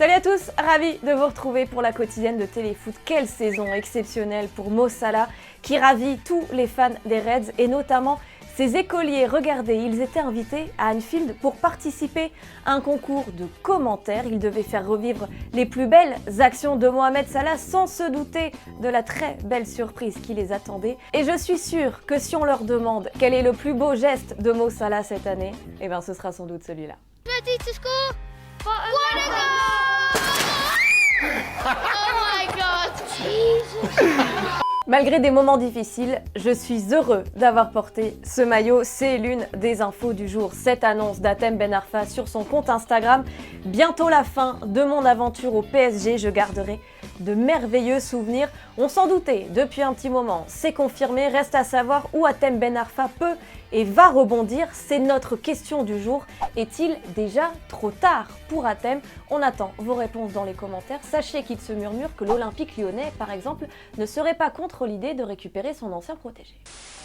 Salut à tous, ravi de vous retrouver pour la quotidienne de Téléfoot. Quelle saison exceptionnelle pour Mo Salah qui ravit tous les fans des Reds et notamment ses écoliers. Regardez, ils étaient invités à Anfield pour participer à un concours de commentaires. Ils devaient faire revivre les plus belles actions de Mohamed Salah sans se douter de la très belle surprise qui les attendait. Et je suis sûre que si on leur demande quel est le plus beau geste de Mo Salah cette année, eh bien ce sera sans doute celui-là. Ready to score? What a goal! Oh my god! Jesus! Malgré des moments difficiles, je suis heureux d'avoir porté ce maillot. C'est l'une des infos du jour. Cette annonce d'Hatem Ben Arfa sur son compte Instagram. Bientôt la fin de mon aventure au PSG. Je garderai de merveilleux souvenirs. On s'en doutait depuis un petit moment. C'est confirmé. Reste à savoir où Hatem Ben Arfa peut et va rebondir. C'est notre question du jour. Est-il déjà trop tard pour Hatem? On attend vos réponses dans les commentaires. Sachez qu'il se murmure que l'Olympique lyonnais, par exemple, ne serait pas contre l'idée de récupérer son ancien protégé.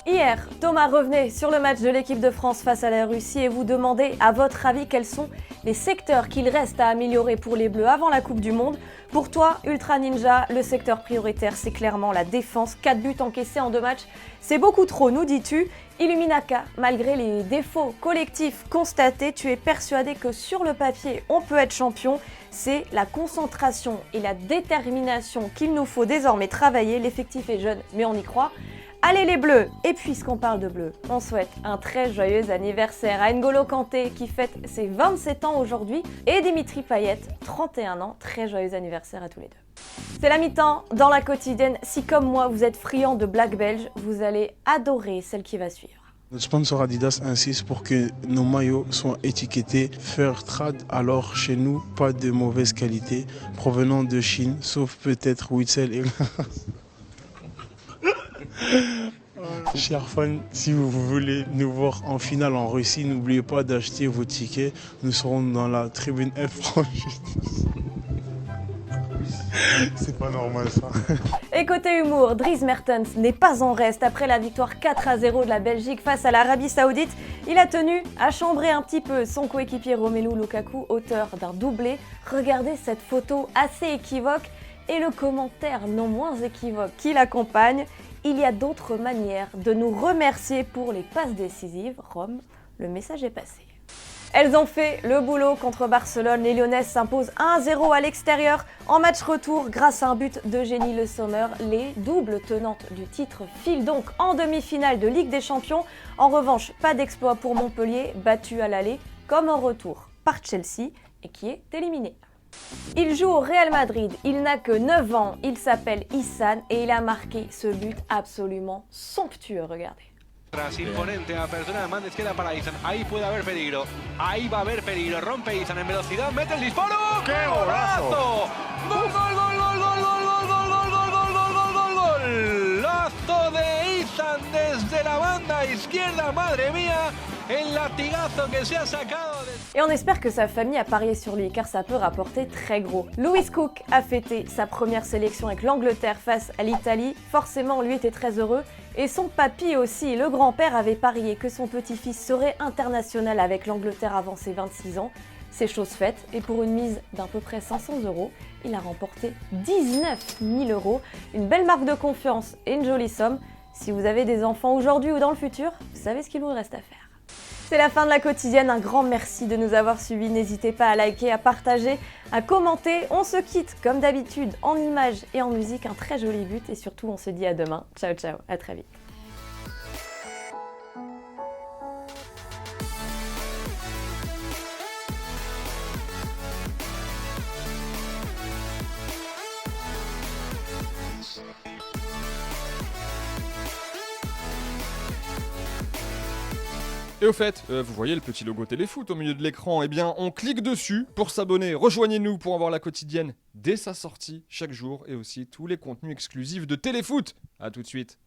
Hier, Thomas revenait sur le match de l'équipe de France face à la Russie et vous demandait à votre avis quels sont les secteurs qu'il reste à améliorer pour les Bleus avant la Coupe du Monde. Pour toi, Ultra Ninja, le secteur prioritaire, c'est clairement la défense. 4 buts encaissés en 2 matchs, c'est beaucoup trop, nous dis-tu. Illuminaka, malgré les défauts collectifs constatés, tu es persuadé que sur le papier, on peut être champion. C'est la concentration et la détermination qu'il nous faut désormais travailler. L'effectif est jeune, mais on y croit. Allez les Bleus! Et puisqu'on parle de Bleus, on souhaite un très joyeux anniversaire à N'Golo Kanté qui fête ses 27 ans aujourd'hui et Dimitri Payet, 31 ans. Très joyeux anniversaire à tous les deux. C'est la mi-temps dans la quotidienne. Si comme moi vous êtes friand de black belge, vous allez adorer celle qui va suivre. Notre sponsor Adidas insiste pour que nos maillots soient étiquetés Fair Trade. Alors chez nous, pas de mauvaise qualité provenant de Chine, sauf peut-être Witzel et... Chers fans, si vous voulez nous voir en finale en Russie, n'oubliez pas d'acheter vos tickets. Nous serons dans la tribune F. C'est pas normal ça. Et côté humour, Dries Mertens n'est pas en reste. Après la victoire 4-0 de la Belgique face à l'Arabie Saoudite, il a tenu à chambrer un petit peu son coéquipier Romelu Lukaku, auteur d'un doublé. Regardez cette photo assez équivoque et le commentaire non moins équivoque qui l'accompagne. Il y a d'autres manières de nous remercier pour les passes décisives. Rome, le message est passé. Elles ont fait le boulot contre Barcelone. Les Lyonnaises s'imposent 1-0 à l'extérieur en match retour grâce à un but d'Eugénie Le Sommer. Les doubles tenantes du titre filent donc en demi-finale de Ligue des Champions. En revanche, pas d'exploit pour Montpellier, battu à l'aller comme en retour par Chelsea et qui est éliminé. Il joue au Real Madrid, il n'a que 9 ans, il s'appelle Issan et il a marqué ce but absolument somptueux, regardez. Tras imponente apertura de mano izquierda para Isan. Ahí puede haber peligro. Ahí va a haber peligro. Rompe Isan en velocidad. Mete el disparo. ¡Qué golazo! ¡Gol, gol, gol, gol, gol, gol, gol, gol, gol, gol, gol, gol, gol, gol! Golazo de Isan desde la banda izquierda. Madre mía, el latigazo que se ha sacado de... Et on espère que sa famille a parié sur lui car ça peut rapporter très gros. Louis Cook a fêté sa première sélection avec l'Angleterre face à l'Italie. Forcément, lui était très heureux. Et son papy aussi, le grand-père, avait parié que son petit-fils serait international avec l'Angleterre avant ses 26 ans. C'est chose faite et pour une mise d'à peu près 500 €, il a remporté 19 000 €. Une belle marque de confiance et une jolie somme. Si vous avez des enfants aujourd'hui ou dans le futur, vous savez ce qu'il vous reste à faire. C'est la fin de la quotidienne, un grand merci de nous avoir suivis. N'hésitez pas à liker, à partager, à commenter. On se quitte comme d'habitude en images et en musique, un très joli but et surtout on se dit à demain. Ciao ciao, à très vite. Et au fait, vous voyez le petit logo Téléfoot au milieu de l'écran? Eh bien, on clique dessus pour s'abonner. Rejoignez-nous pour avoir la quotidienne dès sa sortie chaque jour et aussi tous les contenus exclusifs de Téléfoot. A tout de suite.